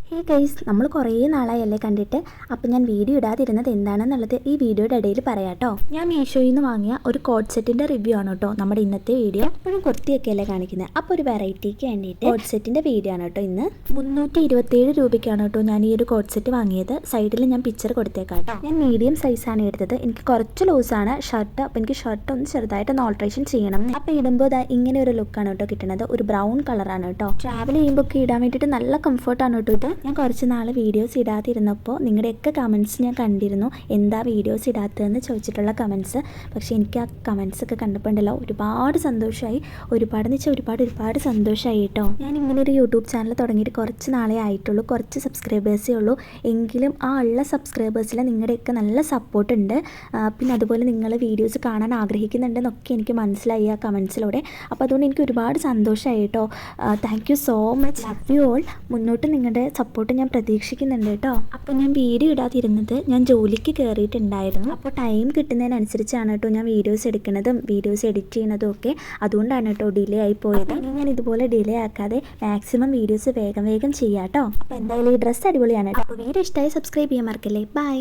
Hey guys, നമ്മൾ കുറേ നാളായല്ലേ കണ്ടിട്ട്. അപ്പോൾ ഞാൻ വീഡിയോ ഇടാതിരുന്നത് എന്താണെന്നുള്ളത് ഈ വീഡിയോയുടെ ഇടയിൽ പറയാട്ടോ. ഞാൻ മീഷോയിൽ നിന്ന് വാങ്ങിയ ഒരു കോഡ് സെറ്റിൻ്റെ റിവ്യൂ ആണ് കേട്ടോ നമ്മുടെ ഇന്നത്തെ വീഡിയോ. എപ്പോഴും കുർത്തിയൊക്കെ അല്ലേ കാണിക്കുന്നത്, അപ്പോൾ ഒരു വെറൈറ്റിക്ക് വേണ്ടിയിട്ട് കോഡ് സെറ്റിൻ്റെ വീഡിയോ ആണ് കേട്ടോ ഇന്ന്. 327 രൂപയ്ക്കാണ് കേട്ടോ ഞാൻ ഈ ഒരു കോഡ് സെറ്റ് വാങ്ങിയത്. സൈഡിൽ ഞാൻ പിക്ചർ കൊടുത്തേക്കാം കേട്ടോ. ഞാൻ മീഡിയം സൈസാണ് എടുത്തത്. എനിക്ക് കുറച്ച് ലൂസാണ് ഷർട്ട്, അപ്പോൾ എനിക്ക് ഷർട്ട് ഒന്ന് ചെറുതായിട്ടൊന്ന് ഓൾട്രേഷൻ ചെയ്യണം. അപ്പോൾ ഇടുമ്പോൾ ഇങ്ങനെ ഒരു ലുക്കാണ് കേട്ടോ കിട്ടുന്നത്. ഒരു ബ്രൗൺ കളറാണ് കേട്ടോ. ട്രാവൽ ചെയ്യുമ്പോൾ ഒക്കെ ഇടാൻ വേണ്ടിയിട്ട് നല്ല കംഫർട്ടാണ് കേട്ടോ ഇത്. ഞാൻ കുറച്ച് നാൾ വീഡിയോസ് ഇടാതിരുന്നപ്പോൾ നിങ്ങളുടെയൊക്കെ കമൻറ്റ്സ് ഞാൻ കണ്ടിരുന്നു, എന്താ വീഡിയോസ് ഇടാത്തതെന്ന് ചോദിച്ചിട്ടുള്ള കമൻറ്റ്സ്. പക്ഷേ എനിക്ക് ആ കമൻറ്റ്സ് ഒക്കെ കണ്ടപ്പോൾ ഉണ്ടല്ലോ ഒരുപാട് സന്തോഷമായി. ഒരുപാടെന്ന് വെച്ചാൽ ഒരുപാട് സന്തോഷമായി കേട്ടോ. ഞാൻ ഇങ്ങനെ ഒരു യൂട്യൂബ് ചാനൽ തുടങ്ങിയിട്ട് കുറച്ച് നാളെ ആയിട്ടുള്ളൂ, കുറച്ച് സബ്സ്ക്രൈബേഴ്സേ ഉള്ളൂ. എങ്കിലും ആ ഉള്ള സബ്സ്ക്രൈബേഴ്സിൽ നിങ്ങളുടെയൊക്കെ നല്ല സപ്പോർട്ട് ഉണ്ട്. പിന്നെ അതുപോലെ നിങ്ങൾ വീഡിയോസ് കാണാൻ ആഗ്രഹിക്കുന്നുണ്ടെന്നൊക്കെ എനിക്ക് മനസ്സിലായി ആ കമൻറ്റ്സിലൂടെ. അപ്പോൾ അതുകൊണ്ട് എനിക്ക് ഒരുപാട് സന്തോഷമായി കേട്ടോ. Thank you so much. Love you all. മുന്നോട്ട് നിങ്ങളുടെ സപ്പോർട്ട് ഞാൻ പ്രതീക്ഷിക്കുന്നുണ്ട് കേട്ടോ. അപ്പോൾ ഞാൻ വീഡിയോ ഇടാതിരുന്നത് ഞാൻ ജോലിക്ക് കയറിയിട്ടുണ്ടായിരുന്നു. അപ്പോൾ ടൈം കിട്ടുന്നതിനനുസരിച്ചാണ് കേട്ടോ ഞാൻ വീഡിയോസ് എടുക്കുന്നതും വീഡിയോസ് എഡിറ്റ് ചെയ്യുന്നതും ഒക്കെ. അതുകൊണ്ടാണ് കേട്ടോ ഡിലേ ആയി പോയത്. ഇനി ഞാൻ ഇതുപോലെ ഡിലേ ആക്കാതെ മാക്സിമം വീഡിയോസ് വേഗം ചെയ്യാം കേട്ടോ. അപ്പോൾ എന്തായാലും ഈ ഡ്രസ്സ് അടിപൊളിയാണ് കേട്ടോ. അപ്പോൾ വീഡിയോ ഇഷ്ടമായി സബ്സ്ക്രൈബ് ചെയ്യാൻ മറക്കല്ലേ. ബൈ.